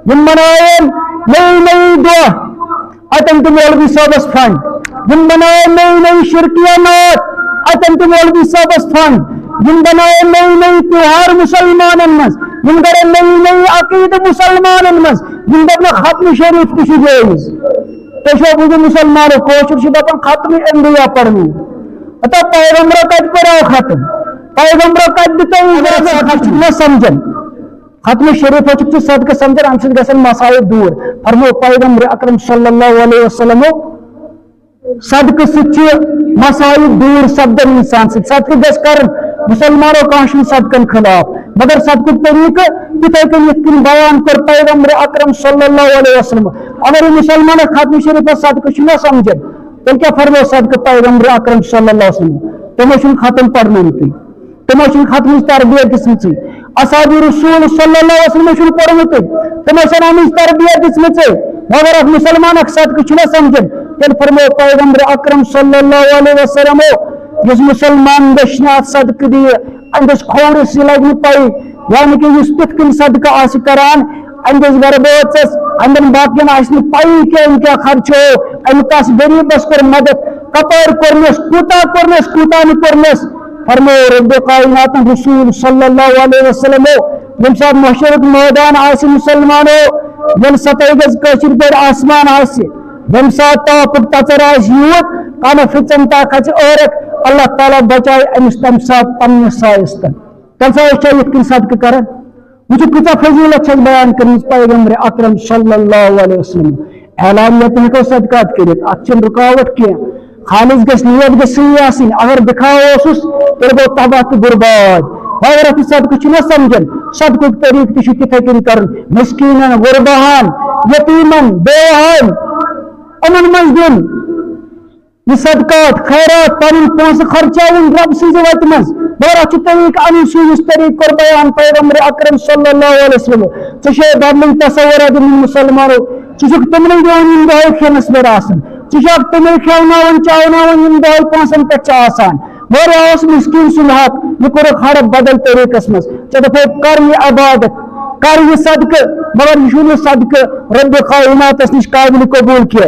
M بنائن نئی نئی دعا اتن تم مولوی صاحبس فنڈ یم بنائن نئی نئی شرکیانات اتن تم مولوی صاحبس فنڈ یم بنائن نئی نئی تیوہار مسلمانن مز یم کرن نئی نئی عقید مسلمانن مز یم دپن ختم شریف تہ جائز تشو بوزو مسلمانو کوشش دپن ختم انبیاء پڑھنی اتا پیغمبر کت پڑھو ختم پیغمبر کت دتو نہ سمجھن ختم شریف چھ صدقہ سمجھن ام سۭتۍ گژھن مسائل دور فرمو پیغمبر اکرم صلی اللہ علیہ وسلم صدقہ سۭتۍ مسائل دور سپدن انسان سۭتۍ صدقہ گژھِ کرن مسلمانو کانٛہہ صدقن خلاف مگر صدقہ طریقہ تتھے کن یتھ کن بیان کر پیغمبر اکرم صلی اللہ علیہ وسلم اگر مسلمان ختم شریف صدقہ نہ سمجھن تیل کیا فرمو صدقہ پیغمبر اکرم صلی اللہ علیہ وسلم تمو چھ ختم پڑھنمت تمو چھ ختم تربیت دسمژ اصحاب رسول صلی اللہ علیہ وسلم چھ پڑھمت تمو چھ امچ تربیت دسمژ مگر اکھ مسلمان صدقہ نہ سمجھن تیل فرمو پیغمبر اکرم صلی اللہ علیہ وسلم یس مسلمان گشنہ صدقہ دی اندس کھورس لگہ پائی یعنی کہ اس تتھ کن صدقہ آس کران اندس غربوچس اندن باقین آس پائی کہ ان کیا خرچ ہو ام تس غریبس کر مدد کپر کرنس کوتا نہ کرنس فرمو رب کائنات رسول صلی اللہ علیہ وسلم یم سات محشرک میدان آس مسلمانو یم ستائی گز کشر پہ آسمان آس یم سات تاپ تچر آس یوت کم فچن تا کھچ عورت اللہ تعالیٰ بچائے امس تم سات پنہ سائستن تم سات یہ کن صدقہ کرن وچ کتا فضیلت چھ بیان کرن پیغمبر اکرم صلی اللہ علیہ وسلم اعلانیت ہیکو صدقات کرت اچھن رکاوٹ کیا خالص گس نیت گس آسن اگر دکھاو اوسس تیل گو تباہ تو برباد اگر ات صدقہ چھ نہ سمجھن صدقہ طریق تہ تتھے کن کرن مسکینن غرباہن یتیمن بیوہن امن مز دین یہ صدقات خیرات پن پونس خرچاون رب سز وت مز بڑا چھ طریق ام سوز طریق کر بیان پیغمبر اکرم صلی اللہ علیہ وسلم چھ بدل تصور اد مسلمانو چھ تمن دون دای کھنس پر آسن چھ تم کھوناون چاوناون یم دای پونسن پہ آسان مگر اس مسکین سلحات یہ کور ہر بدل طریقس مز چھ کر یہ عبادت کر یہ صدقہ مگر یہ صدقہ رب کائنات نش قابل قبول کیا